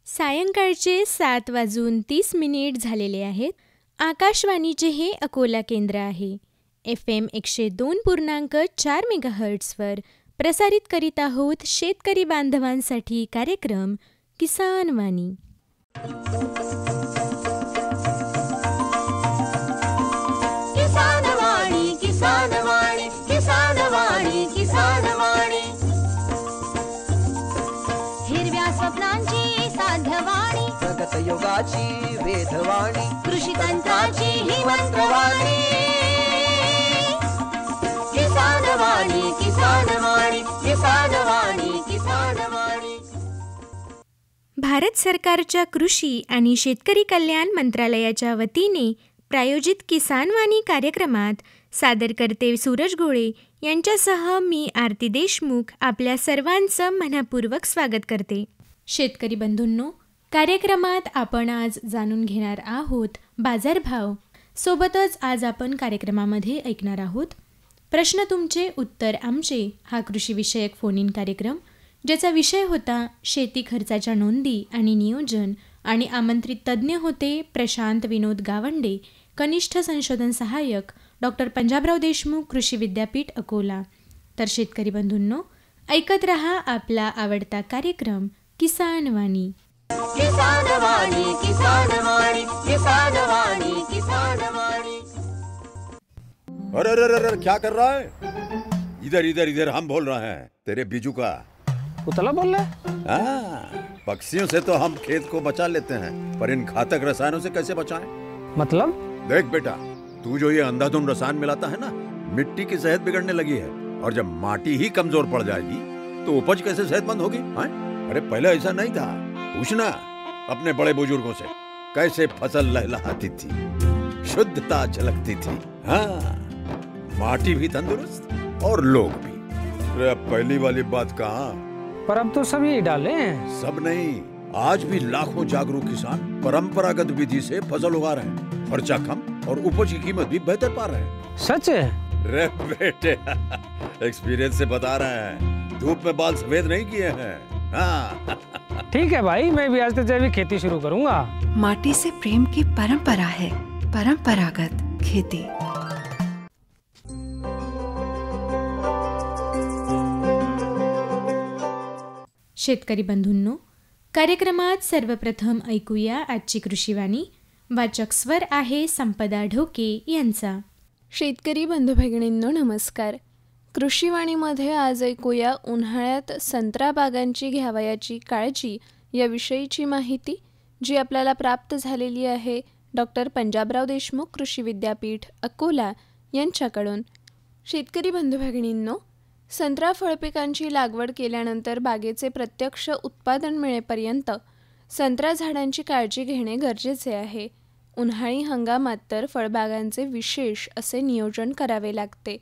सायंकाळचे 7:30 झालेले आहेत. आकाशवाणीचे हे अकोला केंद्र आहे. FM 102.4 मेगाहर्ट्झवर प्रसारित करीत आहोत शेतकरी बांधवांसाठी कार्यक्रम किसान वाणी. किसान वाणी, किसान वाणी, किसान वाणी, किसान वाणी. हिरव्या स्वप्नांची साध्यवाणी, प्रगत योगाची वेधवाणी, कृषी तंत्राची ही मंत्रवाणी. किसान वाणी, किसान वाणी, किसान वाणी, किसान वाणी. भारत सरकारच्या कृषी आणि शेतकरी कल्याण मंत्रालयाच्या वतीने प्रायोजित किसान वाणी कार्यक्रमात सादरकर्ते सूरज गोळे यांच्यासह मी आरती देशमुख आपल्या सर्वांचं मनपूर्वक स्वागत करते. शेतकरी बंधूंनो, कार्यक्रमात आपण आज जाणून घेणार आहोत बाजारभाव. सोबतच आज आपण कार्यक्रमामध्ये ऐकणार आहोत प्रश्न तुमचे उत्तर आमचे, हा कृषीविषयक फोन इन कार्यक्रम ज्याचा विषय होता शेती खर्चाच्या नोंदी आणि नियोजन, आणि आमंत्रित तज्ज्ञ होते प्रशांत विनोद गावंडे, कनिष्ठ संशोधन सहाय्यक, डॉक्टर पंजाबराव देशमुख कृषी विद्यापीठ अकोला. तर शेतकरी बंधूंनो, ऐकत रहा आपला आवडता कार्यक्रम किसान वाणी. किसान वाणी, किसान वाणी, किसान वाणी, किसान वाणी. अरे अरे अरे अरे, क्या कर रहा है? इधर इधर इधर, हम बोल रहे हैं तेरे बीजू का. उतला बोल रहा है? हाँ, पक्षियों से तो हम खेत को बचा लेते हैं, पर इन घातक रसायनों से कैसे बचाएं? मतलब? देख बेटा, तू जो ये अंधाधुंध रसायन मिलाता है ना, मिट्टी की सेहत बिगड़ने लगी है. और जब माटी ही कमजोर पड़ जाएगी तो उपज कैसे सेहतमंद होगी? हाँ? अरे पहले ऐसा नहीं था. पूछना अपने बड़े बुजुर्गों से, कैसे फसल लहलहाती थी, शुद्धता झलकती थी. हाँ, माटी भी तंदुरुस्त और लोग भी. अरे अब पहली वाली बात कहाँ? पर अब तो सब यही डाले हैं. सब नहीं, आज भी लाखों जागरूक किसान परंपरागत विधि से फसल उगा रहे हैं. खर्चा कम और उपज की कीमत भी बेहतर पा रहे हैं. सच है? रे बेटे, एक्सपीरियंस से बता रहे हैं. धूप में बाल सफेद नहीं किए हैं. हाँ. ठीक है भाई, मैं भी आज से जैविक खेती शुरू करूंगा. माटी से प्रेम की परंपरा है परंपरागत खेती. शेतकरी बंधूंनो, कार्यक्रमात सर्वप्रथम ऐकूया आजची कृषीवाणी. वाचक स्वर आहे संपदा ढोके यांचा. शेतकरी बंधू भगिनींनो, नमस्कार. कृषीवाणीमध्ये आज ऐकूया उन्हाळ्यात संत्रा बागांची घ्यावयाची काळजी याविषयीची माहिती, जी आपल्याला प्राप्त झालेली आहे डॉक्टर पंजाबराव देशमुख कृषी विद्यापीठ अकोला यांच्याकडून. शेतकरी बंधू भगिनींनो, संत्रा फळपिकांची लागवड केल्यानंतर बागेचे प्रत्यक्ष उत्पादन मिळेपर्यंत संत्रा झाडांची काळजी घेणे गरजेचे आहे. उन्हाळी हंगामात तर फळबागांचे विशेष असे नियोजन करावे लागते.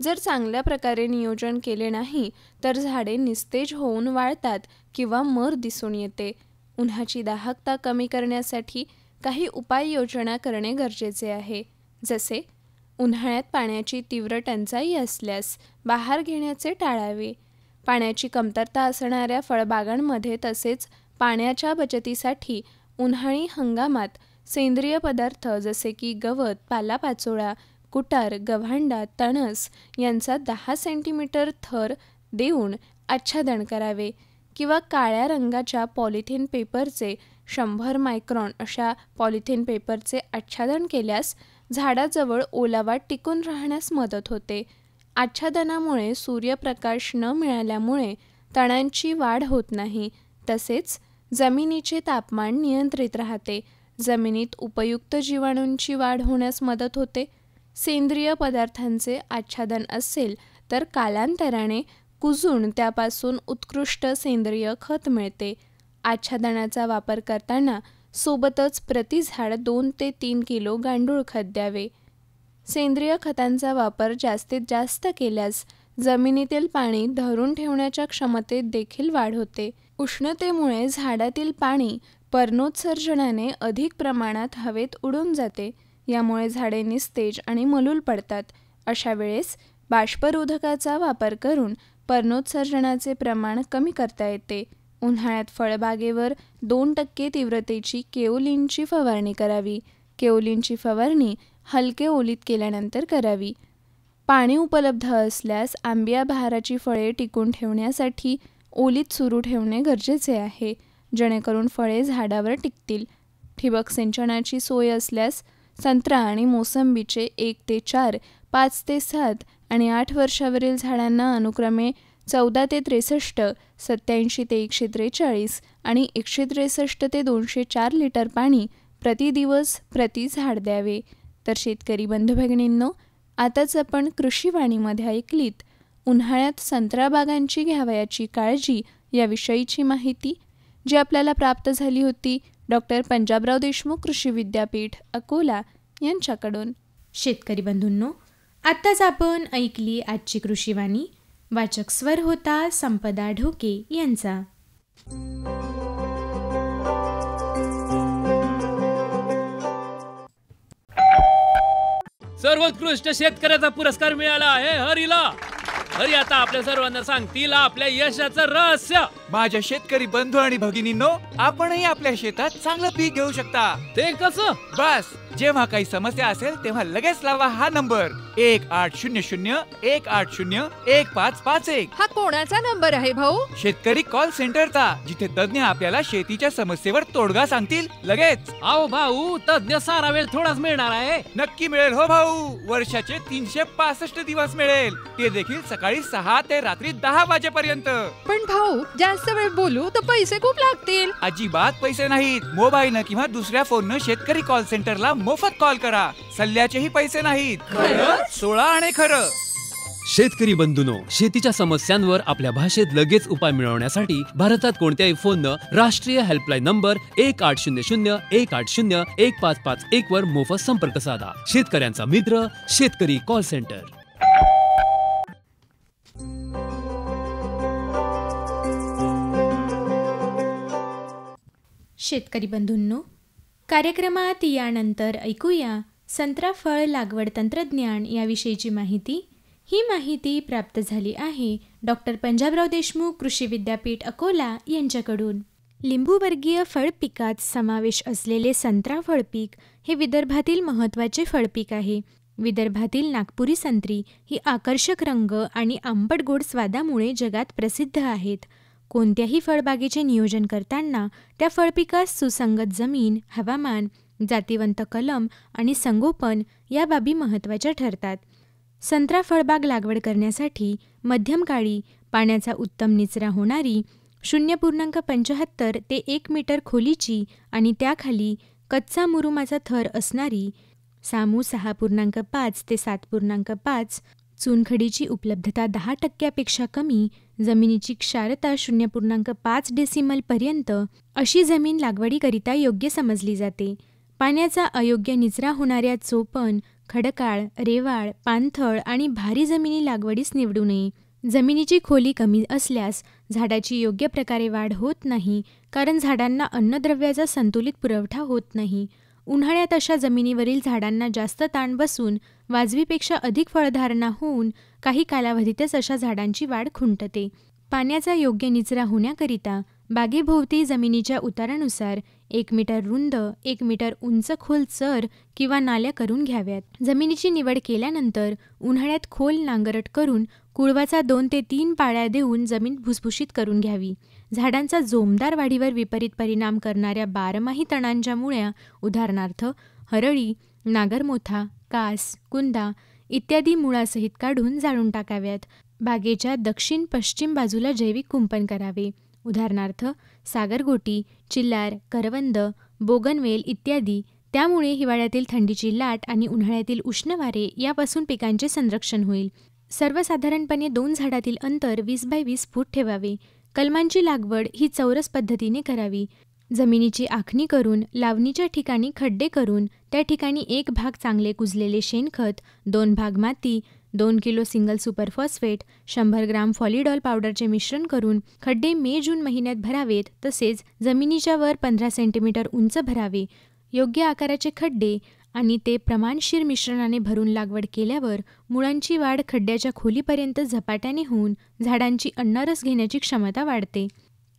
जर चांगल्या प्रकारे नियोजन केले नाही तर झाडे निस्तेज होऊन वाळतात किंवा मर दिसून येते. उन्हाची दाहकता कमी करण्यासाठी काही उपाययोजना करणे गरजेचे आहे. जसे उन्हाळ्यात पाण्याची तीव्र टंचाई असल्यास बहार घेण्याचे टाळावे. पाण्याची कमतरता असणाऱ्या फळबागांमध्ये तसेच पाण्याच्या बचतीसाठी उन्हाळी हंगामात सेंद्रिय पदार्थ जसे की गवत, पालापाचोळा, कुटार, गव्हांडा, तणस यांचा 10 सेंटीमीटर थर देऊन आच्छादन करावे किंवा काळ्या रंगाच्या पॉलिथिन पेपरचे 100 मायक्रॉन अशा पॉलिथिन पेपरचे आच्छादन केल्यास झाडाजवळ ओलावा टिकून राहण्यास मदत होते. आच्छादनामुळे सूर्यप्रकाश न मिळाल्यामुळे तणांची वाढ होत नाही. तसेच जमिनीचे तापमान नियंत्रित राहते. जमिनीत उपयुक्त जीवाणूंची वाढ होण्यास मदत होते. सेंद्रिय पदार्थांचे आच्छादन असेल तर कालांतराने कुजून त्यापासून उत्कृष्ट सेंद्रिय खत मिळते. आच्छादनाचा वापर करताना सोबतच प्रति झाड 2 ते 3 किलो गांडूळ खत द्यावे. सेंद्रिय खतांचा वापर जास्तीत जास्त केल्यास जमिनीतील पाणी धरून ठेवण्याच्या क्षमतेत देखील वाढ होते. उष्णतेमुळे झाडातील पाणी पर्णोत्सर्जनाने अधिक प्रमाणात हवेत उडून जाते. यामुळे झाडे निस्तेज आणि मलूल पडतात. अशा वेळेस बाष्परोधकाचा वापर करून पर्णोत्सर्जनाचे प्रमाण कमी करता येते. उन्हाळ्यात फळबागेवर 2% तीव्रतेची केओलिनची फवारणी करावी. केओलिनची फवारणी हलके ओलीत केल्यानंतर करावी. पाणी उपलब्ध असल्यास आंबिया बहाराची फळे टिकून ठेवण्यासाठी ओलीत सुरू ठेवणे गरजेचे आहे, जेणेकरून फळे झाडावर टिकतील. ठिबक सिंचनाची सोय असल्यास संत्रा आणि मोसंबीचे 1 ते 4, 5 ते 7 आणि 8 वर्षावरील झाडांना अनुक्रमे 14 ते 63, 87 ते 143 आणि 163 ते 204 लिटर पाणी प्रतिदिवस प्रति झाड द्यावे. तर शेतकरी बंधू भगिनींनो, आताच आपण कृषीवाणीमध्ये ऐकलीत उन्हाळ्यात संत्रा बागांची घ्यावयाची काळजी याविषयीची माहिती, जी आपल्याला प्राप्त झाली होती डॉक्टर पंजाबराव देशमुख कृषी विद्यापीठ अकोला यांच्याकडून. शेतकरी बंधूंनो, आत्ताच आपण ऐकली आजची कृषीवाणी. वाचक स्वर होता संपदा ढोके यांचा. सर्वोत्कृष्ट शेतकऱ्याचा पुरस्कार मिळाला आहे हरीला. हरी आता आपल्या सर्वांना सांगतील आपल्या यशाचं रहस्य. माझ्या शेतकरी बंधू आणि भगिनींनो, आपणही आपल्या शेतात चांगलं पीक घेऊ शकता. ते कसं? बस, जेव्हा काही समस्या असेल तेव्हा लगेच लावा हा नंबर 1800-180-1551. हा कोणाचा नंबर आहे भाऊ? शेतकरी कॉल सेंटरचा, जिथे तज्ञ आपल्याला शेतीच्या समस्येवर तोडगा सांगतील लगेच. अहो भाऊ, तज्ञ सारा वेळ थोडाच मिळणार आहे. नक्की मिळेल हो भाऊ. वर्षाचे 365 दिवस मिळेल, ते देखील सकाळी 6 ते रात्री 10 वाजेपर्यंत. पण भाऊ, जास्त वेळ बोलू तर पैसे खूप लागतील. अजिबात पैसे नाहीत. मोबाईलनं किंवा दुसऱ्या फोननं शेतकरी कॉल सेंटरला मोफत कॉल करा. सल्ल्याचेही पैसे नाहीत. 16 आणि खरं. शेतकरी बंधूंनो, शेतीच्या समस्यांवर आपल्या भाषेत लगेच उपाय मिळवण्यासाठी भारतात कोणत्याही फोननं राष्ट्रीय हेल्पलाईन नंबर 1800-180-1551 वर मोफत संपर्क साधा. शेतकऱ्यांचा मित्र शेतकरी कॉल सेंटर. शेतकरी बंधूंनो, कार्यक्रमात यानंतर ऐकूया संत्रा फळ लागवड तंत्रज्ञान याविषयीची माहिती. ही माहिती प्राप्त झाली आहे डॉक्टर पंजाबराव देशमुख कृषी विद्यापीठ अकोला यांच्याकडून. लिंबूवर्गीय फळपिकात समावेश असलेले संत्रा फळपीक हे विदर्भातील महत्त्वाचे फळपीक आहे. विदर्भातील नागपुरी संत्री ही आकर्षक रंग आणि आंबट गोड स्वादामुळे जगात प्रसिद्ध आहेत. कोणत्याही फळबागेचे नियोजन करताना त्या फळपिकास सुसंगत जमीन, हवामान, जातिवंत कलम आणि संगोपन या बाबी महत्त्वाच्या ठरतात. संत्रा फळबाग लागवड करण्यासाठी मध्यम काळी, पाण्याचा उत्तम निचरा होणारी 0.75 ते 1 मीटर खोलीची आणि त्याखाली कच्चा मुरुमाचा थर असणारी सामू 6.5 ते 7.5, चुनखडीची उपलब्धता 10% कमी, जमिनीची क्षारता 0.5 डेसिमल पर्यंत अशी जमीन लागवडीकरिता योग्य समजली जाते. पाण्याचा अयोग्य निचरा होणाऱ्या चोपण, खडकाळ, रेवाळ, पाणथळ आणि भारी जमिनी लागवडीस निवडू नये. जमिनीची खोली कमी असल्यास झाडाची योग्य प्रकारे वाढ होत नाही, कारण झाडांना अन्नद्रव्याचा संतुलित पुरवठा होत नाही. उन्हाळ्यात अशा जमिनीवरील झाडांना जास्त ताण बसून वाजवीपेक्षा अधिक फळधारणा होऊन काही कालावधीतच अशा झाडांची वाढ खुंटते. पाण्याचा योग्य निचरा होण्याकरिता बागेभोवती जमिनीच्या उतारानुसार 1 मीटर रुंद, 1 मीटर उंच खोल चर किंवा नाल्या करून घ्याव्यात. जमिनीची निवड केल्यानंतर उन्हाळ्यात खोल नांगरट करून कुळवाचा 2 ते 3 पाळ्या देऊन जमीन भुसभुशीत करून घ्यावी. झाडांचा जोमदार वाढीवर विपरीत परिणाम करणाऱ्या बारमाही तणांच्या मुळ्या, उदाहरणार्थ हरळी, नागरमोथा, कास, कुंदा इत्यादी मुळासहित काढून जाळून टाकाव्यात. बागेच्या दक्षिण-पश्चिम बाजूला जैविक कुंपण करावे. उदाहरणार्थ सागरगोटी, चिल्लार, करवंद, बोगनवेल इत्यादी. त्यामुळे हिवाळ्यातील थंडीची लाट आणि उन्हाळ्यातील उष्ण वारे यापासून पिकांचे संरक्षण होईल. सर्वसाधारणपणे 2 झाडातील अंतर 20x20 फूट ठेवावे. कलमांची लागवड ही चौरस पद्धतीने करावी. जमिनीची आखणी करून लावणीच्या ठिकाणी खड्डे करून त्या ठिकाणी 1 भाग चांगले कुजलेले शेणखत, 2 भाग माती, 2 किलो सिंगल सुपर फॉस्फेट, 100 ग्राम फॉलिडॉल पावडरचे मिश्रण करून खड्डे मे-जून महिन्यात भरावेत. तसेच जमिनीच्या वर 15 सेंटीमीटर उंच भरावे. योग्य आकाराचे खड्डे आणि ते प्रमाणशीर मिश्रणाने भरून लागवड केल्यावर मुळांची वाढ खड्ड्याच्या खोलीपर्यंत झपाट्याने होऊन झाडांची अन्नरस घेण्याची क्षमता वाढते.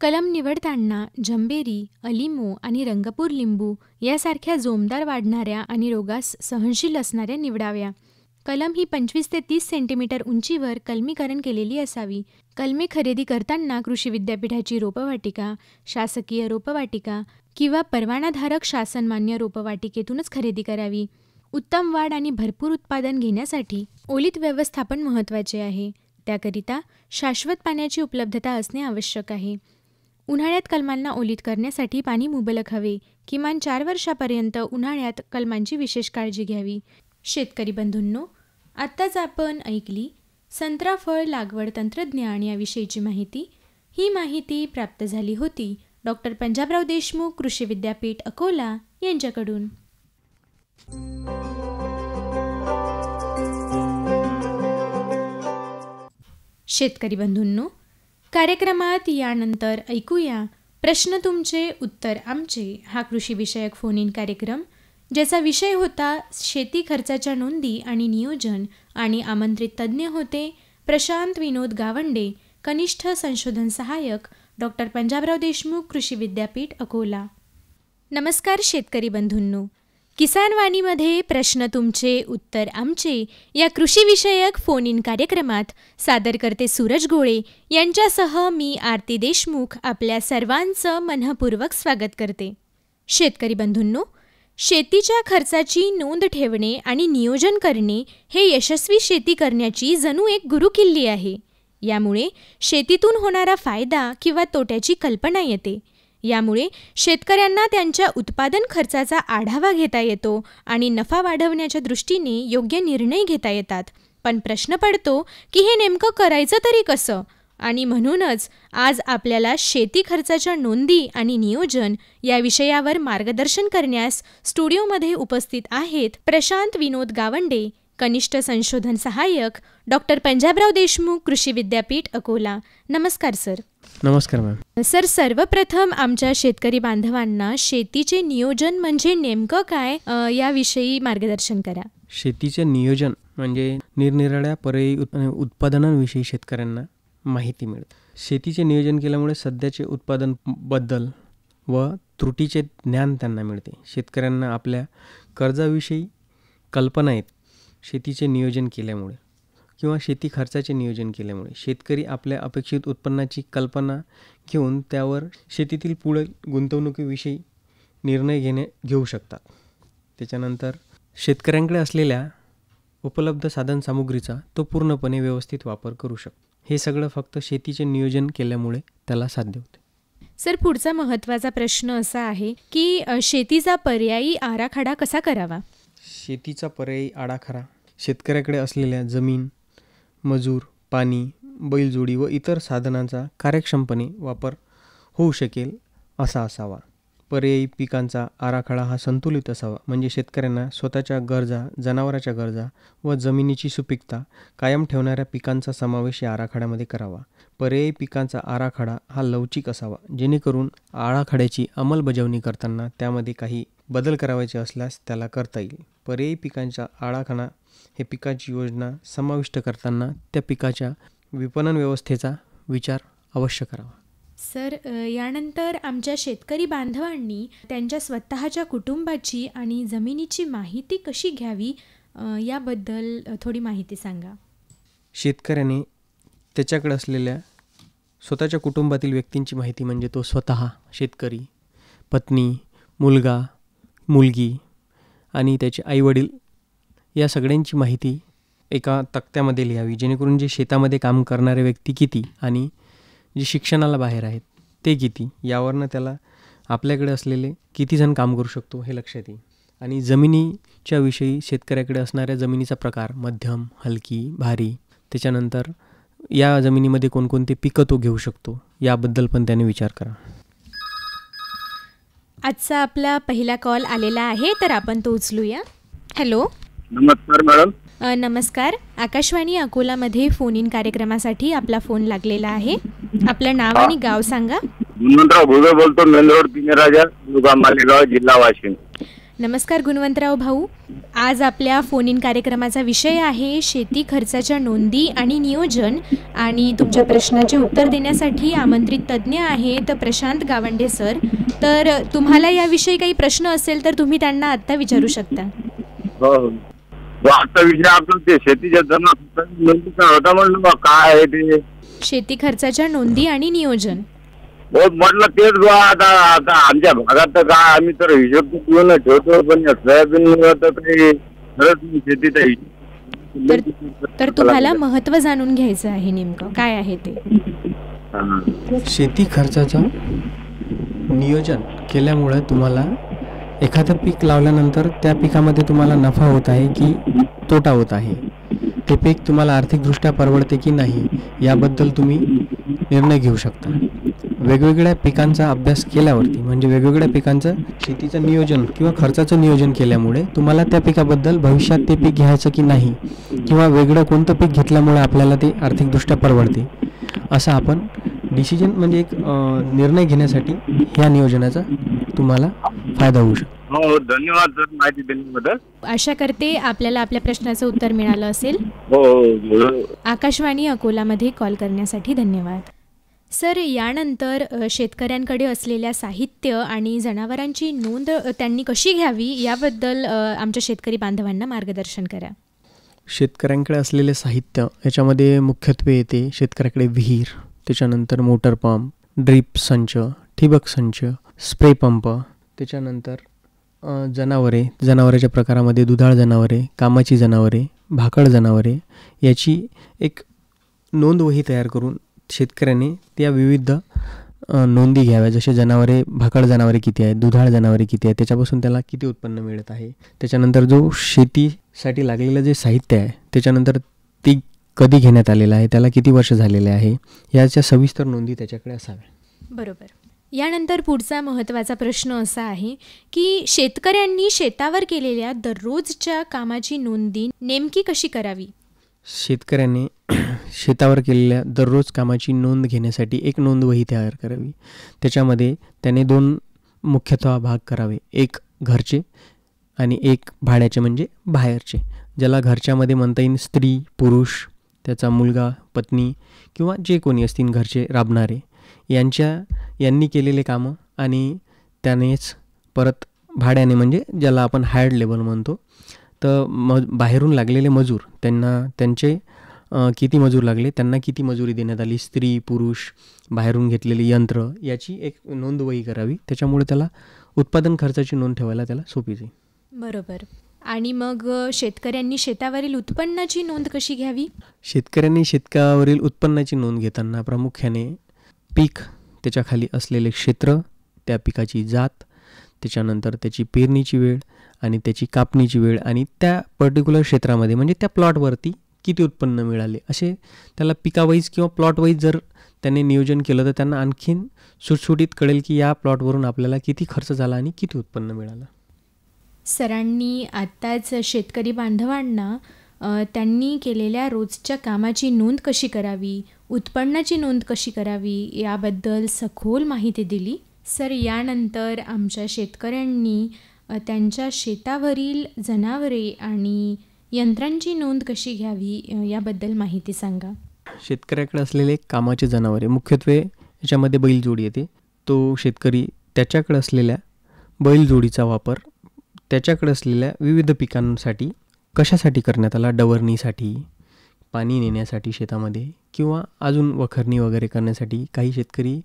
कलम निवडताना जंबेरी, अलिमो आणि रंगपूर लिंबू यासारख्या जोमदार वाढणाऱ्या आणि रोगास सहनशील असणाऱ्या निवडाव्या. कलम ही 25 ते 30 सेंटीमीटर उंचीवर कलमीकरण केलेली असावी. कलमे खरेदी करताना कृषी विद्यापीठाची रोपवाटिका, शासकीय रोपवाटिका किंवा परवानाधारक शासनमान्य रोपवाटिकेतूनच खरेदी करावी. उत्तम वाढ आणि भरपूर उत्पादन घेण्यासाठी ओलीत व्यवस्थापन महत्त्वाचे आहे. त्याकरिता शाश्वत पाण्याची उपलब्धता असणे आवश्यक आहे. उन्हाळ्यात कलमांना ओलीत करण्यासाठी पाणी मुबलक हवे. किमान 4 वर्षापर्यंत उन्हाळ्यात कलमांची विशेष काळजी घ्यावी. शेतकरी बंधूंनो, आत्ताच आपण ऐकली संत्रा फळ लागवड तंत्रज्ञान याविषयीची माहिती. ही माहिती प्राप्त झाली होती डॉक्टर पंजाबराव देशमुख कृषी विद्यापीठ अकोला यांच्याकडून. शेतकरी बंधूंनो, कार्यक्रमात यानंतर ऐकूया प्रश्न तुमचे उत्तर आमचे हा कृषीविषयक फोन इन कार्यक्रम, ज्याचा विषय होता शेती खर्चाच्या नोंदी आणि नियोजन, आणि आमंत्रित तज्ज्ञ होते प्रशांत विनोद गावंडे, कनिष्ठ संशोधन सहाय्यक, डॉक्टर पंजाबराव देशमुख कृषी विद्यापीठ अकोला. नमस्कार शेतकरी बंधूंनो, किसान वाणीमध्ये प्रश्न तुमचे उत्तर आमचे या कृषीविषयक फोन इन कार्यक्रमात सादरकर्ते सूरज गोळे यांच्यासह मी आरती देशमुख आपल्या सर्वांचं मनःपूर्वक स्वागत करते. शेतकरी बंधूंनो, शेतीच्या खर्चाची नोंद ठेवणे आणि नियोजन करणे हे यशस्वी शेती करण्याची जणू एक गुरुकिल्ली आहे. यामुळे शेतीतून होणारा फायदा किंवा तोट्याची कल्पना येते. यामुळे शेतकऱ्यांना त्यांच्या उत्पादन खर्चाचा आढावा घेता येतो आणि नफा वाढवण्याच्या दृष्टीने योग्य निर्णय घेता येतात. पण प्रश्न पडतो की हे नेमकं करायचं तरी कसं? आणि म्हणूनच आज आपल्याला शेती खर्चाच्या नोंदी आणि नियोजन या विषयावर मार्गदर्शन करण्यास स्टुडिओमध्ये उपस्थित आहेत प्रशांत विनोद गावंडे, कनिष्ठ संशोधन सहाय्यक, डॉक्टर पंजाबराव देशमुख कृषी विद्यापीठ अकोला. नमस्कार सर. नमस्कार मॅम. सर, सर्वप्रथम आमच्या शेतकरी बांधवांना शेतीचे नियोजन म्हणजे नेमकं काय याविषयी मार्गदर्शन करा. शेतीचे नियोजन म्हणजे निरनिराळ्या पर्यायी उत्पादनांविषयी शेतकऱ्यांना माहिती मिळते. शेतीचे नियोजन केल्यामुळे सध्याचे उत्पादन बद्दल व त्रुटीचे ज्ञान त्यांना मिळते. शेतकऱ्यांना आपल्या कर्जाविषयी कल्पना येते. शेतीचे नियोजन केल्यामुळे किंवा शेती खर्चाचे नियोजन केल्यामुळे शेतकरी आपल्या अपेक्षित उत्पन्नाची कल्पना घेऊन त्यावर शेतीतील पुढे गुंतवणुकीविषयी निर्णय घेऊ शकतात. त्याच्यानंतर शेतकऱ्यांकडे असलेल्या उपलब्ध साधनसामुग्रीचा तो पूर्णपणे व्यवस्थित वापर करू शकतो. हे सगळं फक्त शेतीचे नियोजन केल्यामुळे त्याला साध्य होते. सर, पुढचा महत्त्वाचा प्रश्न असा आहे की शेतीचा पर्यायी आराखडा कसा करावा. शेतीचा पर्यायी आराखडा शेतकऱ्याकडे असलेल्या जमीन, मजूर, पाणी, बैलजोडी व इतर साधनांचा कार्यक्षमपणे वापर होऊ शकेल असा असावा. पर्यायी पिकांचा आराखडा हा संतुलित असावा. म्हणजे शेतकऱ्यांना स्वतःच्या गरजा, जनावरांच्या गरजा व जमिनीची सुपीकता कायम ठेवणाऱ्या पिकांचा समावेश या आराखड्यामध्ये करावा. पर्यायी पिकांचा आराखडा हा लवचिक असावा, जेणेकरून आराखड्याची अंमलबजावणी करताना त्यामध्ये काही बदल करायचे असल्यास त्याला करता येईल. पर्यायी पिकांचा आराखडा हे पिकाची योजना समाविष्ट करताना त्या पिकाच्या विपणन व्यवस्थेचा विचार अवश्य करावा. सर, यानंतर आमच्या शेतकरी बांधवांनी त्यांच्या स्वतःच्या कुटुंबाची आणि जमिनीची माहिती कशी घ्यावी याबद्दल थोडी माहिती सांगा. शेतकऱ्याने त्याच्याकडे असलेल्या स्वतःच्या कुटुंबातील व्यक्तींची माहिती म्हणजे तो स्वतः शेतकरी, पत्नी, मुलगा, मुलगी आणि त्याचे आईवडील या सगळ्यांची माहिती एका तक्त्यामध्ये लिहावी, जेणेकरून जे शेतामध्ये काम करणारे व्यक्ती किती आणि जे शिक्षणाला बाहेर आहेत ते किती, यावरनं त्याला आपल्याकडे असलेले किती जण काम करू शकतो हे लक्षात येईल. आणि जमिनीच्या विषयी शेतकऱ्याकडे असणाऱ्या जमिनीचा प्रकार मध्यम, हलकी, भारी, त्याच्यानंतर या जमिनीमध्ये कोणकोणते पिकं तो घेऊ शकतो याबद्दल पण त्याने विचार करा. आजचा आपला पहिला कॉल आलेला आहे, तर आपण तो उचलूया. हॅलो. नमस्कार मॅडम. नमस्कार. आकाशवाणी अकोलामध्ये फोन इन कार्यक्रमासाठी आपला फोन लागलेला आहे. आपलं नाव आणि गाव सांगा. हनुमंतराव भुगे बोलतो, मेन रोड पिंजराजा, मालेगाव, जिल्हा वाशिम. नमस्कार गुणवंतराव भाऊ. आज आपल्या फोन इन कार्यक्रमाचा विषय आहे शेती खर्चाच्या नोंदी आणि नियोजन. आणि तुमच्या प्रश्नाचे उत्तर देण्यासाठी आमंत्रित तज्ज्ञ आहेत प्रशांत गावंडे सर. तर तुम्हाला याविषयी काही प्रश्न असेल तर तुम्ही त्यांना आत्ता विचारू शकता. आता विषय आपला ते शेतीच्या जमिनीचा होता म्हणलं काय आहे ते शेती खर्चाच्या नोंदी आणि नियोजन. हो म्हटलं तेच बा. आता आमच्या भागात तर काय आम्ही तर हिशोब घेऊन ठेवतो पण सोयाबीन तर काही खरंच नाही शेतीचा हिशोब. तर तुम्हाला महत्त्व जाणून घ्यायचं आहे नेमकं काय आहे ते. शेती खर्चाचं नियोजन केल्यामुळे तुम्हाला एखादं पीक लावल्यानंतर त्या पिकामध्ये तुम्हाला नफा होत आहे की तोटा होत आहे, ते पीक तुम्हाला आर्थिकदृष्ट्या परवडते की नाही याबद्दल तुम्ही निर्णय घेऊ शकता. वेगवेगळ्या पिकांचा अभ्यास केल्यावरती म्हणजे वेगवेगळ्या पिकांचं शेतीचं नियोजन किंवा खर्चाचं नियोजन केल्यामुळे तुम्हाला त्या पिकाबद्दल भविष्यात ते पीक घ्यायचं की नाही किंवा वेगळं कोणतं पीक घेतल्यामुळे आपल्याला ते आर्थिकदृष्ट्या परवडते असं आपण डिसिजन म्हणजे एक निर्णय घेण्यासाठी ह्या नियोजनाचा तुम्हाला फायदा होऊ शकतो. हो धन्यवाद सर माहिती दिल्याबद्दल. आशा करते आपल्याला आपल्या प्रश्नाचं उत्तर मिळालं असेल. हो. आकाशवाणी अकोलामध्ये कॉल करण्यासाठी धन्यवाद. सर यानंतर शेतकऱ्यांकडे असलेल्या साहित्य आणि जनावरांची नोंद त्यांनी कशी घ्यावी याबद्दल आमच्या शेतकरी बांधवांना मार्गदर्शन करा. शेतकऱ्यांकडे असलेले साहित्य याच्यामध्ये मुख्यत्वे येते शेतकऱ्याकडे विहीर, त्याच्यानंतर मोटर पंप, ड्रीप संच, ठिबक संच, स्प्रे पंप, त्याच्यानंतर जनावराच्या प्रकारामध्ये दुधाळ जनावरे, कामाची जनावरे, भाकड जनावरे याची एक नोंदवही तयार करून शेतकऱ्याने त्या विविध नोंदी घ्याव्या. जसे जनावरे, भाकड जनावरे किती आहेत, दुधाळ जनावरे किती आहेत, त्याच्यापासून त्याला किती उत्पन्न मिळत आहे, त्याच्यानंतर जो शेतीसाठी लागलेलं जे साहित्य आहे त्याच्यानंतर ती कधी घेण्यात आलेलं आहे, त्याला किती वर्ष झालेले आहे, याच्या सविस्तर नोंदी त्याच्याकडे असाव्या. बरोबर. यानंतर पुढचा महत्त्वाचा प्रश्न असा आहे की शेतकऱ्यांनी शेतावर केलेल्या दररोजच्या कामाची नोंदी नेमकी कशी करावी. शेतकऱ्याने शेतावर केलेल्या दररोज कामाची नोंद घेण्यासाठी एक नोंदवही तयार करावी. त्याच्यामध्ये त्याने 2 मुख्यतः भाग करावे, एक घरचे आणि एक भाड्याचे म्हणजे बाहेरचे. ज्याला घरच्यामध्ये म्हणता येईल स्त्री, पुरुष, त्याचा मुलगा, पत्नी किंवा जे कोणी असतील घरचे राबणारे यांनी केलेले कामं आणि त्यानेच परत भाड्याने म्हणजे ज्याला आपण हायर्ड लेबर म्हणतो तर बाहेरून लागलेले मजूर त्यांचे किती मजूर लागले, त्यांना किती मजुरी देण्यात आली, स्त्री, पुरुष, बाहेरून घेतलेली यंत्र याची एक नोंदवही करावी. त्याच्यामुळे त्याला उत्पादन खर्चाची नोंद ठेवायला त्याला सोपी जाईल. बरोबर. आणि मग शेतकऱ्यांनी शेतावरील उत्पन्नाची नोंद कशी घ्यावी. शेतकऱ्यांनी शेतावरील उत्पन्नाची नोंद घेताना प्रामुख्याने पीक, त्याच्याखाली असलेले क्षेत्र, त्या पिकाची जात, त्याच्यानंतर त्याची पेरणीची वेळ आणि त्याची कापणीची वेळ आणि त्या पर्टिक्युलर क्षेत्रामध्ये म्हणजे त्या प्लॉटवरती किती उत्पन्न मिळाले असे त्याला पिकावाईज किंवा प्लॉटवाईज जर त्याने नियोजन केलं तर त्यांना आणखीन सुटसुटीत कळेल की या प्लॉटवरून आपल्याला किती खर्च झाला आणि किती उत्पन्न मिळालं. सरांनी आत्ताच शेतकरी बांधवांना त्यांनी केलेल्या रोजच्या कामाची नोंद कशी करावी, उत्पन्नाची नोंद कशी करावी याबद्दल सखोल माहिती दिली. सर यानंतर आमच्या शेतकऱ्यांनी त्यांच्या शेतावरील जनावरे आणि यंत्रांची नोंद कशी घ्यावी याबद्दल माहिती सांगा. शेतकऱ्याकडे असलेले कामाचे जनावरे मुख्यत्वे याच्यामध्ये बैलजोडी येते. तो शेतकरी त्याच्याकडे असलेल्या बैलजोडीचा वापर त्याच्याकडे असलेल्या विविध पिकांसाठी कशासाठी करण्यात आला, डवरणीसाठी, पाणी नेण्यासाठी शेतामध्ये किंवा अजून वखरणी वगैरे करण्यासाठी. काही शेतकरी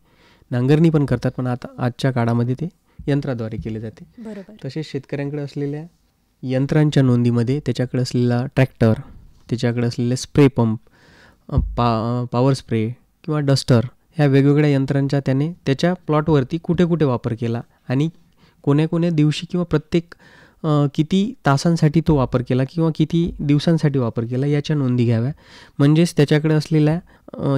नांगरणी पण करतात पण आता आजच्या काळामध्ये ते यंत्राद्वारे केले जाते. बरोबर. तसेच शेतकऱ्यांकडे असलेल्या यंत्रांच्या नोंदीमध्ये त्याच्याकडे असलेला ट्रॅक्टर, त्याच्याकडे असलेले स्प्रे पंप, पॉवर स्प्रे किंवा डस्टर ह्या वेगवेगळ्या यंत्रांचा त्याने त्याच्या प्लॉटवरती कुठे कुठे वापर केला आणि कोण्या दिवशी किंवा प्रत्येक किती तासांसाठी तो वापर केला किंवा किती दिवसांसाठी वापर केला याच्या नोंदी घ्याव्या. म्हणजेच त्याच्याकडे असलेल्या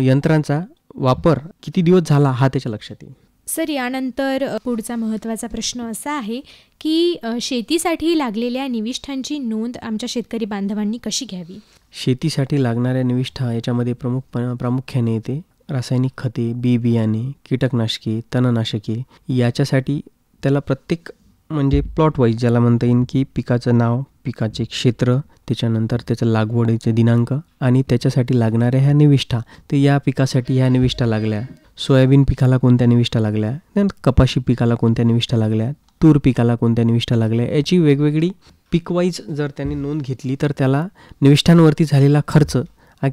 यंत्रांचा वापर किती दिवस झाला हा त्याच्या लक्षात येईल. सर यानंतर पुढचा महत्त्वाचा प्रश्न असा आहे की शेतीसाठी लागलेल्या निविष्ठांची नोंद आमच्या शेतकरी बांधवांनी कशी घ्यावी. शेतीसाठी लागणाऱ्या निविष्ठा याच्यामध्ये प्रामुख्याने येते रासायनिक खते, बी बियाणे, कीटकनाशके, तणनाशके. याच्यासाठी त्याला प्रत्येक म्हणजे प्लॉट वाईज ज्याला म्हणता येईल की पिकाचं नाव, पिकाचे क्षेत्र, त्याच्यानंतर त्याचं लागवडीचे दिनांक आणि त्याच्यासाठी लागणाऱ्या ह्या निविष्ठा. तर या पिकासाठी ह्या निविष्ठा लागल्या, सोयाबीन पिकाला कोणत्या निविष्ठा लागल्या, कपाशी पिकाला कोणत्या निविष्ठा लागल्या, तूर पिकाला कोणत्या निविष्ठा लागल्या, याची वेगवेगळी पिकवाईज जर त्यांनी नोंद घेतली तर त्याला निविष्ठांवरती झालेला खर्च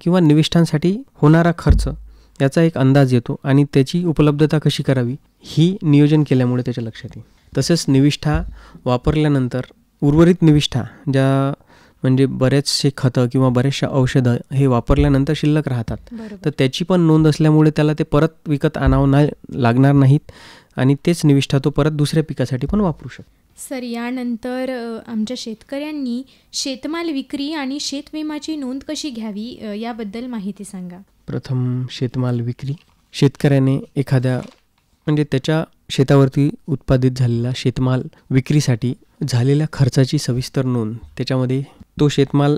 किंवा निविष्ठांसाठी होणारा खर्च याचा एक अंदाज येतो आणि त्याची उपलब्धता कशी करावी ही नियोजन केल्यामुळे त्याच्या लक्षात येईल. तसेच निविष्ठा वापरल्यानंतर उर्वरित निविष्ठा ज्या म्हणजे बरेचसे खतं किंवा बरेचशा औषधं हे वापरल्यानंतर शिल्लक राहतात, तर त्याची पण नोंद असल्यामुळे त्याला ते परत विकत आणावं लागणार नाहीत आणि तेच निविष्ठा तो परत दुसऱ्या पिकासाठी पण वापरू शकतो. सर, यानंतर आमच्या शेतकऱ्यांनी शेतमाल विक्री आणि शेतविमाची नोंद कशी घ्यावी याबद्दल माहिती सांगा. प्रथम शेतमाल विक्री. शेतकऱ्याने एखाद्या म्हणजे त्याच्या शेतावरती उत्पादित झालेला शेतमाल विक्रीसाठी झालेल्या खर्चाची सविस्तर नोंद, त्याच्यामध्ये तो शेतमाल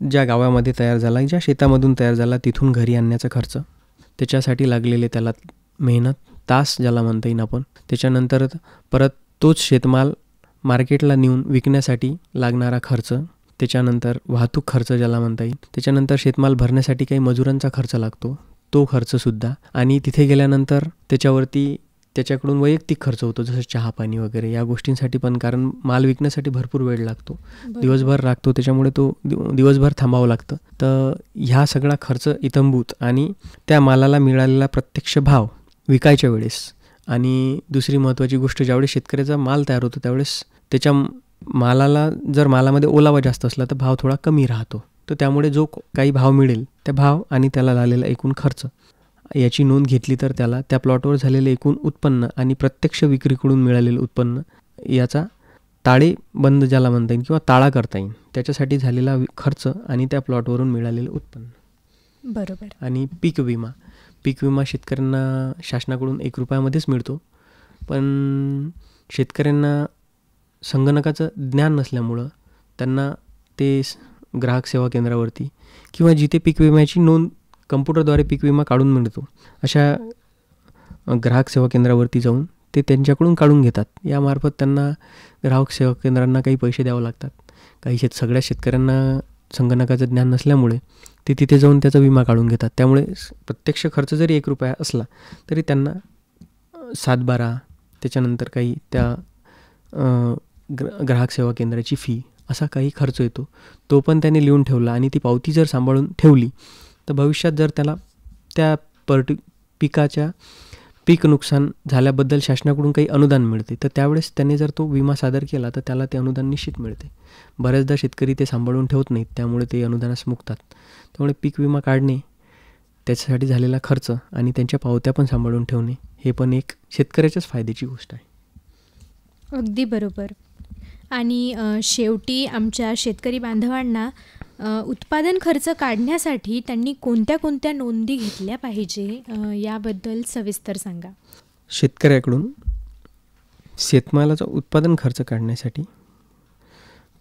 ज्या गावामध्ये तयार झाला, ज्या शेतामधून तयार झाला तिथून घरी आणण्याचा खर्च, त्याच्यासाठी लागलेले त्याला मेहनत, तास ज्याला म्हणता येईल आपण, त्याच्यानंतर परत तोच शेतमाल मार्केटला नेऊन विकण्यासाठी लागणारा खर्च, त्याच्यानंतर वाहतूक खर्च ज्याला म्हणता येईल, त्याच्यानंतर शेतमाल भरण्यासाठी काही मजुरांचा खर्च लागतो तो खर्चसुद्धा, आणि तिथे गेल्यानंतर त्याच्यावरती त्याच्याकडून वैयक्तिक खर्च होतो जसं चहा पाणी वगैरे या गोष्टींसाठी पण, कारण माल विकण्यासाठी भरपूर वेळ लागतो, दिवसभर लागतो, त्याच्यामुळे तो दिवसभर थांबावं लागतं. तर ह्या सगळा खर्च इत्थंभूत आणि त्या मालाला मिळालेला प्रत्यक्ष भाव विकायच्या वेळेस, आणि दुसरी महत्त्वाची गोष्ट ज्यावेळेस शेतकऱ्याचा माल तयार होतो त्यावेळेस त्याच्या मालाला जर मालामध्ये ओलावा जास्त असला तर भाव थोडा कमी राहतो, तर त्यामुळे जो काही भाव मिळेल त्या भाव आणि त्याला झालेला एकूण खर्च याची नोंद घेतली तर त्याला त्या प्लॉटवर झालेले एकूण उत्पन्न आणि प्रत्यक्ष विक्रीकडून मिळालेलं उत्पन्न याचा ताळेबंद ज्याला म्हणता येईल किंवा ताळा करता येईल, त्याच्यासाठी झालेला खर्च आणि त्या प्लॉटवरून मिळालेलं उत्पन्न. बरोबर. आणि पीक विमा. पीक विमा शेतकऱ्यांना शासनाकडून 1 रुपयामध्येच मिळतो, पण शेतकऱ्यांना संगणकाचं ज्ञान नसल्यामुळं त्यांना ते ग्राहक सेवा केंद्रावरती किंवा जिथे पीक विम्याची नोंद कम्प्युटरद्वारे पीक विमा काढून मिळतो अशा ग्राहक सेवा केंद्रावरती जाऊन ते त्यांच्याकडून काढून घेतात. यामार्फत त्यांना ग्राहक सेवा केंद्रांना काही पैसे द्यावे लागतात. काही सगळ्या शेतकऱ्यांना संगणकाचं ज्ञान नसल्यामुळे ते तिथे जाऊन त्याचा विमा काढून घेतात. त्यामुळे प्रत्यक्ष खर्च जरी 1 रुपया असला तरी त्यांना 7-12 त्याच्यानंतर काही त्या ग्राहक सेवा केंद्राची फी असा काही खर्च येतो, तो पण त्याने लिहून ठेवला आणि ती पावती जर सांभाळून ठेवली तर भविष्यात जर त्याला त्या पिकाच्या पीक नुकसान झाल्याबद्दल शासनाकडून काही अनुदान मिळते तर त्यावेळेस त्याने जर तो विमा सादर केला तर त्याला ते अनुदान निश्चित मिळते. बऱ्याचदा शेतकरी ते सांभाळून ठेवत नाहीत, त्यामुळे ते अनुदानास मुकतात. त्यामुळे पीक विमा काढणे, त्याच्यासाठी झालेला खर्च आणि त्यांच्या पावत्या पण सांभाळून ठेवणे हे पण एक शेतकऱ्याच्याच फायद्याची गोष्ट आहे. अगदी बरोबर. आणि शेवटी आमच्या शेतकरी बांधवांना उत्पादन खर्च काढण्यासाठी त्यांनी कोणत्या कोणत्या नोंदी घेतल्या पाहिजे याबद्दल सविस्तर सांगा. शेतकऱ्याकडून शेतमालाचा उत्पादन खर्च काढण्यासाठी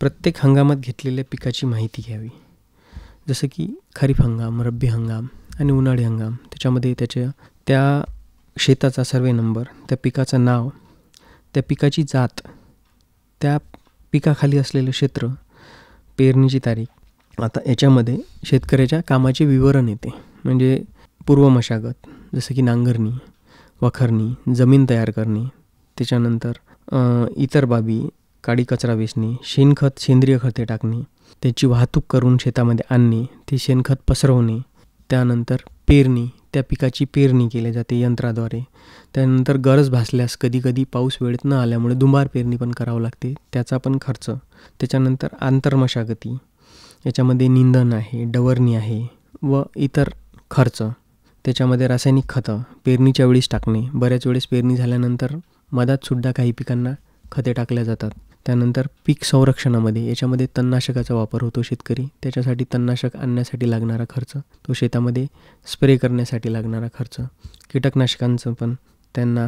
प्रत्येक हंगामात घेतलेल्या पिकाची माहिती घ्यावी. जसं की खरीप हंगाम, रब्बी हंगाम आणि उन्हाळी हंगाम, त्याच्यामध्ये त्या शेताचा सर्वे नंबर, त्या पिकाचं नाव, त्या पिकाची जात, त्या पिकाखाली असलेलं क्षेत्र, पेरणीची तारीख. आता याच्यामध्ये शेतकऱ्याच्या कामाचे विवरण येते, म्हणजे पूर्व मशागत जसं की नांगरणी, वखरणी, जमीन तयार करणे, त्याच्यानंतर इतर बाबी, काडी कचरा वेचणे, शेणखत, सेंद्रिय खते टाकणे, त्याची वाहतूक करून शेतामध्ये आणणे, ते शेणखत पसरवणे, त्यानंतर पेरणी, त्या पिकाची पेरणी केली जाते यंत्राद्वारे. त्यानंतर गरज भासल्यास कधीकधी पाऊस वेळेत न आल्यामुळे दुबार पेरणी पण करावं लागते, त्याचा पण खर्च. त्याच्यानंतर आंतरमशागती, याच्यामध्ये निंदण आहे, डवरणी आहे व इतर खर्च. त्याच्यामध्ये रासायनिक खतं पेरणीच्या वेळीस टाकणे, बऱ्याच वेळेस पेरणी झाल्यानंतर मधातसुद्धा काही पिकांना खते टाकल्या जातात. त्यानंतर पीक संरक्षणामध्ये याच्यामध्ये तणनाशकाचा वापर होतो शेतकरी, त्याच्यासाठी तणनाशक आणण्यासाठी लागणारा खर्च, तो शेतामध्ये स्प्रे करण्यासाठी लागणारा खर्च, कीटकनाशकांचं पण त्यांना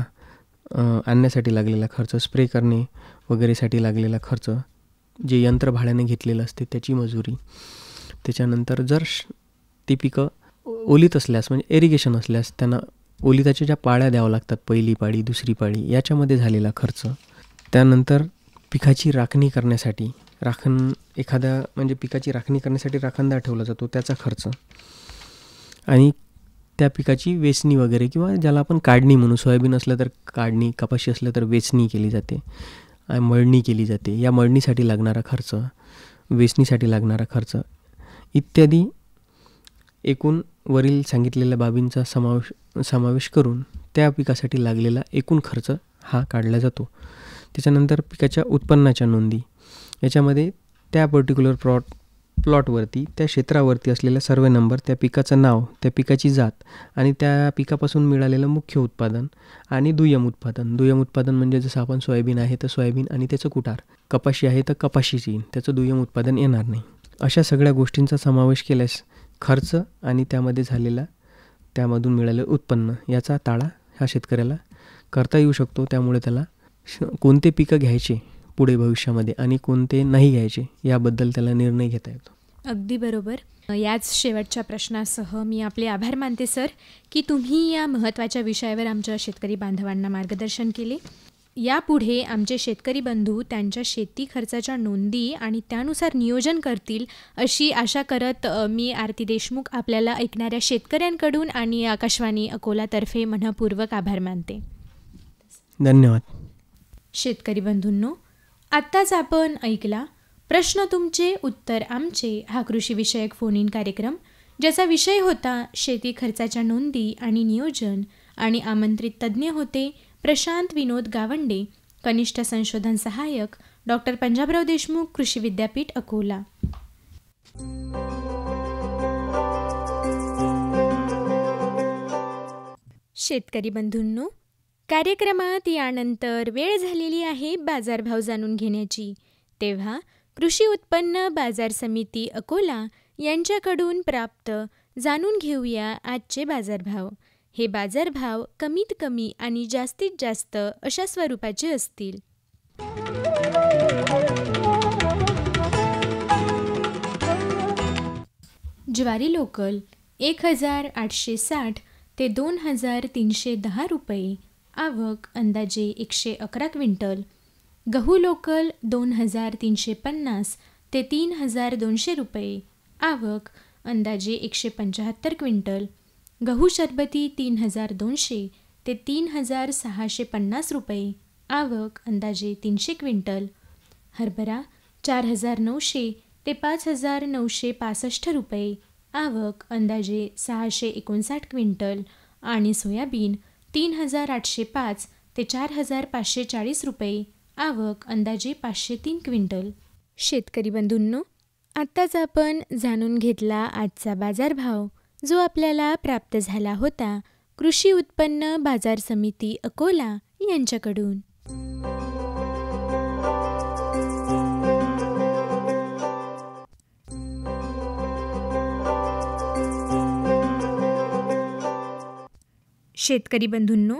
आणण्यासाठी लागलेला खर्च, स्प्रे करणे वगैरेसाठी लागलेला खर्च, जे यंत्र भाड्याने घेतलेलं असते त्याची मजुरी. त्याच्यानंतर जर ती पिकं ओलीत असल्यास म्हणजे एरिगेशन असल्यास त्यांना ओलिताच्या ज्या पाळ्या द्यावं लागतात, पहिली पाळी, दुसरी पाळी, याच्यामध्ये झालेला खर्च. त्यानंतर पिकाची राखणी करण्यासाठी पिकाची राखणी करण्यासाठी राखणदार ठेवला जातो, त्याचा खर्च, आणि त्या पिकाची वेचणी वगैरे किंवा ज्याला आपण काढणी म्हणू, सोयाबीन असलं तर काढणी, कपाशी असलं तर वेचणी केली जाते, मळणी केली जाते. या मळणीसाठी लागणारा खर्च, वेचणीसाठी लागणारा खर्च इत्यादी एकूण वरील सांगितलेल्या बाबींचा समावेश करून त्या पिकासाठी लागलेला एकूण खर्च हा काढला जातो. त्याच्यानंतर पिकाच्या उत्पन्नाच्या नोंदी, याच्यामध्ये त्या पर्टिक्युलर प्लॉटवरती, त्या क्षेत्रावरती असलेला सर्वे नंबर, त्या पिकाचं नाव, त्या पिकाची जात आणि त्या पिकापासून मिळालेलं मुख्य उत्पादन आणि दुय्यम उत्पादन म्हणजे जसं आपण सोयाबीन आहे तर सोयाबीन आणि त्याचं कुटार, कपाशी आहे तर कपाशीची, त्याचं दुय्यम उत्पादन येणार नाही. अशा सगळ्या गोष्टींचा समावेश केल्यास खर्च आणि त्यामधून मिळालेलं उत्पन्न याचा ताळा ह्या शेतकऱ्याला करता येऊ शकतो. त्यामुळे त्याला कोणते पिकं घ्यायचे पुढे भविष्यामध्ये आणि कोणते नाही घ्यायचे याबद्दल त्याला निर्णय घेता येतो. अगदी बरोबर. याच शेवटच्या प्रश्नासह मी आपले आभार मानते सर, की तुम्ही या महत्त्वाच्या विषयावर आमच्या शेतकरी बांधवांना मार्गदर्शन केले. यापुढे आमचे शेतकरी बंधू त्यांच्या शेती खर्चाच्या नोंदी आणि त्यानुसार नियोजन करतील अशी आशा करत मी आरती देशमुख आपल्याला ऐकणाऱ्या शेतकऱ्यांकडून आणि आकाशवाणी अकोलातर्फे मनःपूर्वक आभार मानते. धन्यवाद. शेतकरी बंधूंनो, आत्ताच आपण ऐकला प्रश्न तुमचे उत्तर आमचे हा कृषीविषयक फोन इन कार्यक्रम, ज्याचा विषय होता शेती खर्चाच्या नोंदी आणि नियोजन, आणि आमंत्रित तज्ज्ञ होते प्रशांत विनोद गावंडे, कनिष्ठ संशोधन सहाय्यक, डॉक्टर पंजाबराव देशमुख कृषी विद्यापीठ अकोला. शेतकरी बंधूंनो, कार्यक्रमात यानंतर वेळ झालेली आहे बाजारभाव जाणून घेण्याची. तेव्हा कृषी उत्पन्न बाजार समिती अकोला यांच्याकडून प्राप्त जाणून घेऊया आजचे बाजारभाव. हे बाजारभाव कमीत कमी आणि जास्तीत जास्त अशा स्वरूपाचे असतील. ज्वारी लोकल 1860 ते 2310 रुपये, आवक अंदाजे 111 क्विंटल. गहू लोकल 2350 ते 3200 रुपये, आवक अंदाजे 175 क्विंटल. गहू शरबती 3200 ते 3650 रुपये, आवक अंदाजे 300 क्विंटल. हरभरा 4900 ते 5965 रुपये, आवक अंदाजे 659 क्विंटल. आणि सोयाबीन 3805 ते 4540 रुपये, आवक अंदाजे 503 क्विंटल. शेतकरी बंधूंनो, आत्ताच आपण जाणून घेतला आजचा बाजारभाव, जो आपल्याला प्राप्त झाला होता कृषी उत्पन्न बाजार समिती अकोला यांच्याकडून. शेतकरी बंधूंनो,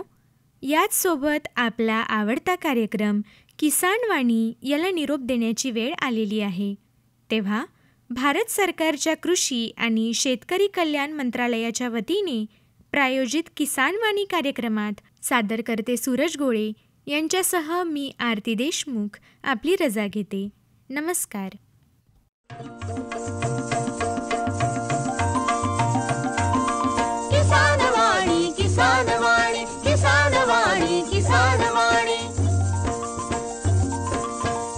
याच सोबत आपला आवडता कार्यक्रम किसान वाणी याला निरोप देण्याची वेळ आलेली आहे. तेव्हा भारत सरकारच्या कृषी आणि शेतकरी कल्याण मंत्रालयाच्या वतीने प्रायोजित किसान वाणी कार्यक्रमात सादरकर्ते सूरज गोळे यांच्यासह मी आरती देशमुख आपली रजा घेते. नमस्कार. किसान वाणी, किसान वाणी, किसान वाणी, किसान वाणी.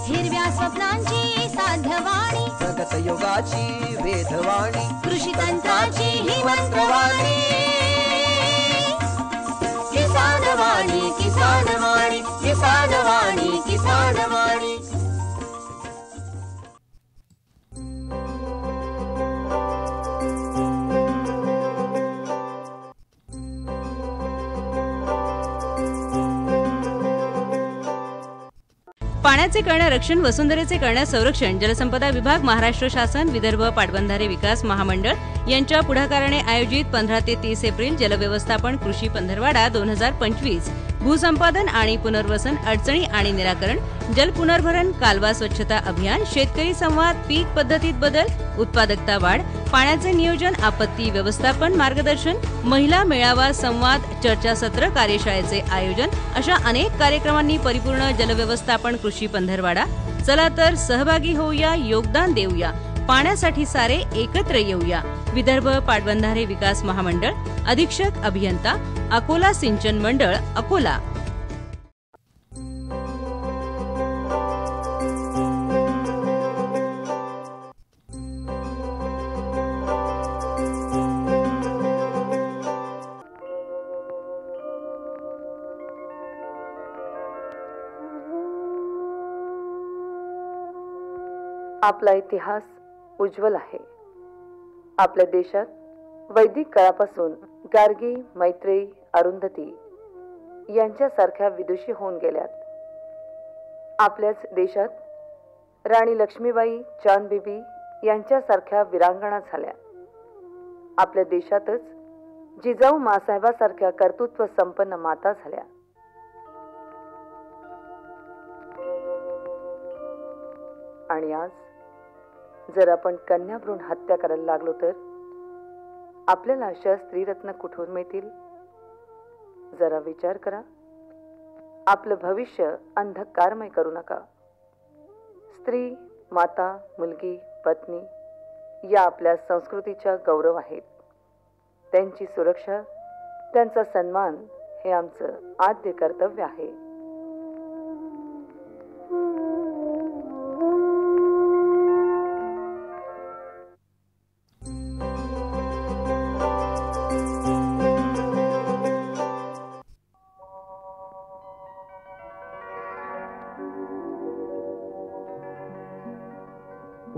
हिरव्या स्वप्नांची साध्यवाणी, प्रगत योगाची वेधवाणी, कृषी तंत्राची ही मंत्रवाणी. किसान वाणी, किसान वाणी, किसान वाणी, किसान वाणी. पाण्याचे करणे रक्षण, वसुंधरेचे करणे संरक्षण. जलसंपदा विभाग, महाराष्ट्र शासन, विदर्भ पाटबंधारे विकास महामंडळ यांच्या पुढाकाराने आयोजित 15 ते 30 एप्रिल जलव्यवस्थापन कृषी पंधरवाडा 2025. भूसंपादन आणि पुनर्वसन, अडचणी आणि निराकरण, जल पुनर्भरण, कालवा स्वच्छता अभियान, शेतकरी संवाद, पीक पद्धतीत बदल, उत्पादकता वाढ, पाण्याचे नियोजन, आपत्ती व्यवस्थापन, मार्गदर्शन, महिला मेळावा, संवाद, चर्चासत्र, कार्यशाळेचे आयोजन अशा अनेक कार्यक्रमांनी परिपूर्ण जलव्यवस्थापन कृषी पंधरवाडा. चला तर सहभागी होऊया, योगदान देऊया. पाण्यासाठी सारे एकत्र येऊया. विदर्भ पाटबंधारे विकास महामंडळ, अधीक्षक अभियंता, अकोला सिंचन मंडळ, अकोला. आपला इतिहास उज्ज्वल आहे. आपल्या देशात वैदिक काळापासून गार्गी, मैत्रेयी, अरुंधती यांच्यासारख्या विदुषी होऊन गेल्यात. आपल्याच देशात राणी लक्ष्मीबाई, चांदबिबी यांच्यासारख्या वीरांगणा झाल्या. आपल्या देशातच जिजाऊ मासाहेबासारख्या कर्तृत्व संपन्न माता झाल्या. आणि आज जर आपण कन्याभ्रूण हत्या करायला लागलो तर आपल्याला अशा स्त्रीरत्न कुठून मिळतील? जरा विचार करा. आपलं भविष्य अंधकारमय करू नका. स्त्री, माता, मुलगी, पत्नी या आपल्या संस्कृतीच्या गौरव आहेत. त्यांची सुरक्षा, त्यांचा सन्मान हे आमचं आद्य कर्तव्य आहे.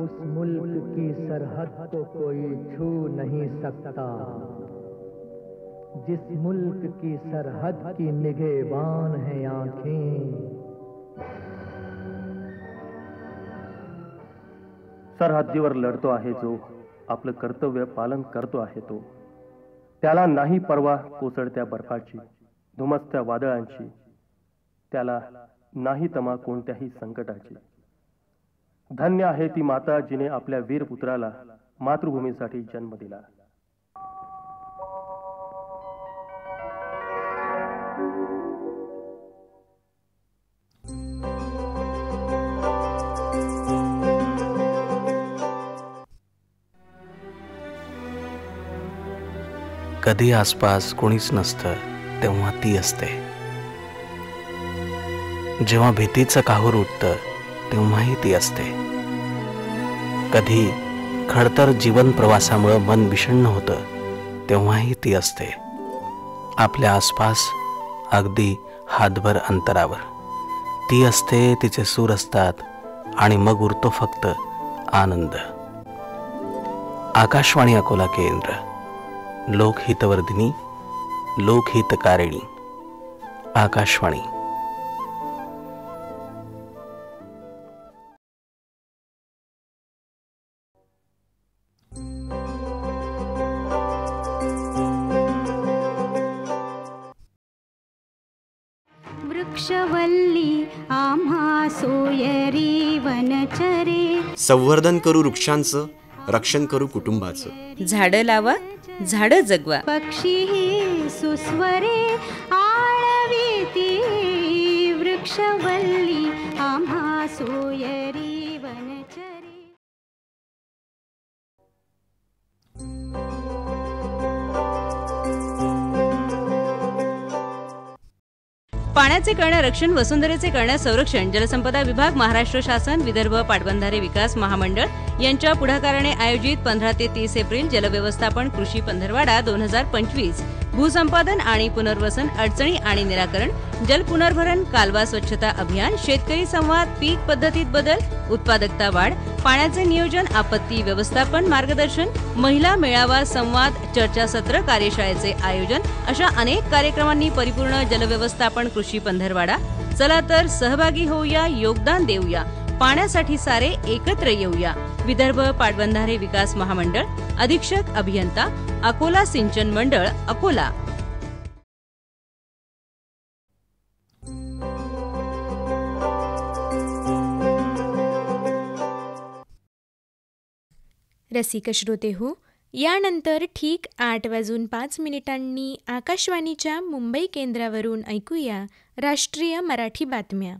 उस मुल्क की सरहद को कोई छू नहीं सकता, जिस मुल्क की सरहद की निगहबान है आंखें. सरहद्दीवर लढतो आहे जो, आपलं कर्तव्य पालन करतो आहे तो. त्याला नाही परवा कोसळत्या बर्फाची, धुमसत्या वादळांची. त्याला नाही तमा कोणत्याही संकटाची. धन्य आहे ती माता जिने आपल्या वीर पुत्राला मातृभूमीसाठी जन्म दिला. कधी आसपास कोणीच नसतं तेव्हा ती असते. जेव्हा भीतीचं काहूर उठतं तेव्हाही ती असते. कधी खडतर जीवन प्रवासामुळे मन विषण्ण होतं तेव्हाही ती असते. आपल्या आसपास अगदी हातभर अंतरावर ती असते. तिचे सूर असतात आणि मग उरतो फक्त आनंद. आकाशवाणी अकोला केंद्र, लोकहितवर्धिनी, लोकहितकारिणी. आकाशवाणी. वृक्षवल्ली आम्हा सोयरी वनचरे. संवर्धन करू वृक्षांचं, रक्षण करू कुटुंबाचं. झाडं लावा, झाडं जगवा. पक्षी सुस्वरे आळवीती. वृक्षवल्ली आम्हा सोयरी वनचरे. पाण्याचे कळणे रक्षण, वसुंधरेचे कळणे संरक्षण, जलसंपदा विभाग, महाराष्ट्र शासन, विदर्भ पाटबंधारे विकास महामंडळ यांच्या पुढाकाराने आयोजित 15 ते 30 एप्रिल जलव्यवस्थापन कृषी पंधरवाडा 2025. भूसंपादन आणि पुनर्वसन, अडचणी आणि निराकरण, जल पुनर्भरण, कालवा स्वच्छता अभियान, शेतकरी संवाद, पीक पद्धतीत बदल, उत्पादकता वाढ, पाण्याचे नियोजन, आपत्ती व्यवस्थापन, मार्गदर्शन, महिला मेळावा, संवाद, चर्चासत्र, कार्यशाळेचे आयोजन अशा अनेक कार्यक्रमांनी परिपूर्ण जलव्यवस्थापन कृषी पंधरवाडा. चला तर सहभागी होऊया, योगदान देऊया. पाण्यासाठी सारे एकत्र येऊया. विदर्भ पाटबंधारे विकास महामंडळ, अधीक्षक अभियंता, अकोला सिंचन मंडळ, अकोला. रसिक श्रोते हो, यानंतर ठीक 8:05 आकाशवाणीच्या मुंबई केंद्रावरून ऐकूया राष्ट्रीय मराठी बातम्या.